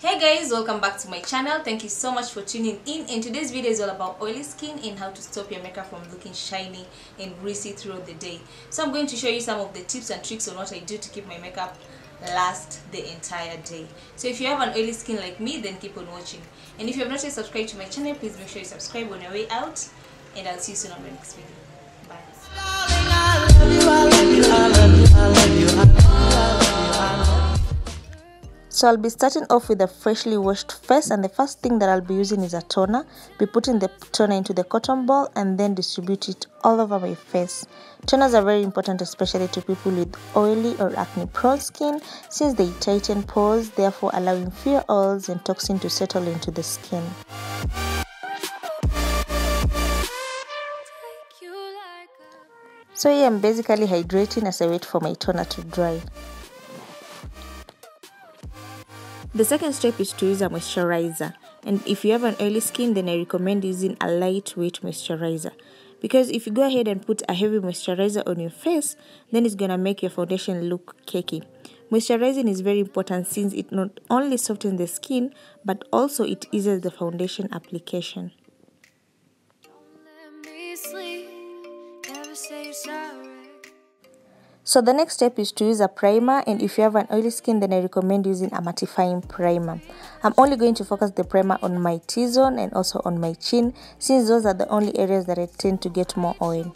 Hey guys, welcome back to my channel. Thank you so much for tuning in, and today's video is all about oily skin and how to stop your makeup from looking shiny and greasy throughout the day. So I'm going to show you some of the tips and tricks on what I do to keep my makeup last the entire day. So if you have an oily skin like me, then keep on watching, and if you have not yet subscribed to my channel, please make sure you subscribe on your way out, and I'll see you soon on my next video. Bye. So I'll be starting off with a freshly washed face, and the first thing that I'll be using is a toner. Be putting the toner into the cotton ball and then distribute it all over my face. Toners are very important, especially to people with oily or acne prone skin, since they tighten pores, therefore allowing fewer oils and toxin to settle into the skin. So here I'm basically hydrating as I wait for my toner to dry. The second step is to use a moisturizer, and if you have an oily skin, then I recommend using a lightweight moisturizer, because if you go ahead and put a heavy moisturizer on your face, then it's gonna make your foundation look cakey. Moisturizing is very important since it not only softens the skin but also it eases the foundation application. So the next step is to use a primer, and if you have an oily skin, then I recommend using a mattifying primer. I'm only going to focus the primer on my T-zone and also on my chin, since those are the only areas that I tend to get more oil.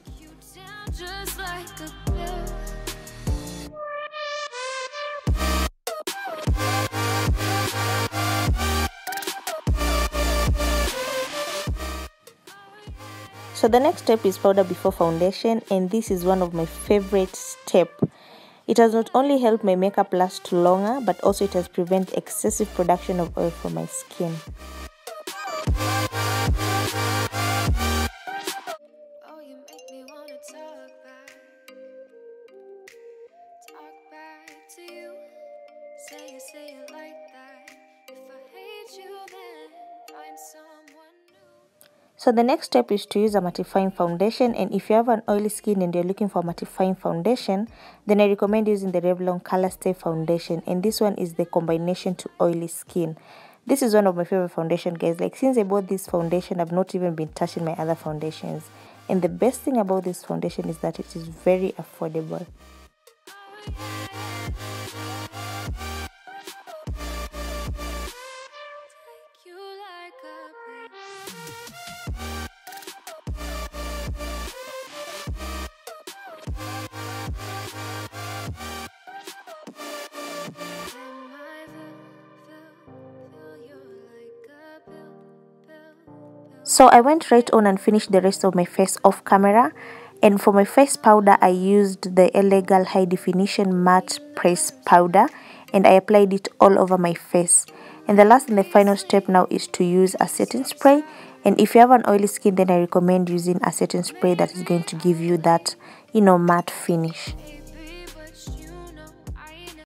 So the next step is powder before foundation, and this is one of my favorite steps. It has not only helped my makeup last longer, but also it has prevented excessive production of oil from my skin. So the next step is to use a mattifying foundation, and if you have an oily skin and you're looking for a mattifying foundation, then I recommend using the Revlon Color Stay foundation, and this one is the combination to oily skin. This is one of my favorite foundation, guys. Like, since I bought this foundation, I've not even been touching my other foundations, and the best thing about this foundation is that it is very affordable. So I went right on and finished the rest of my face off camera, and for my face powder I used the Illegal High Definition Matte Press Powder, and I applied it all over my face. And the last and the final step now is to use a setting spray, and if you have an oily skin, then I recommend using a setting spray that is going to give you that, matte finish.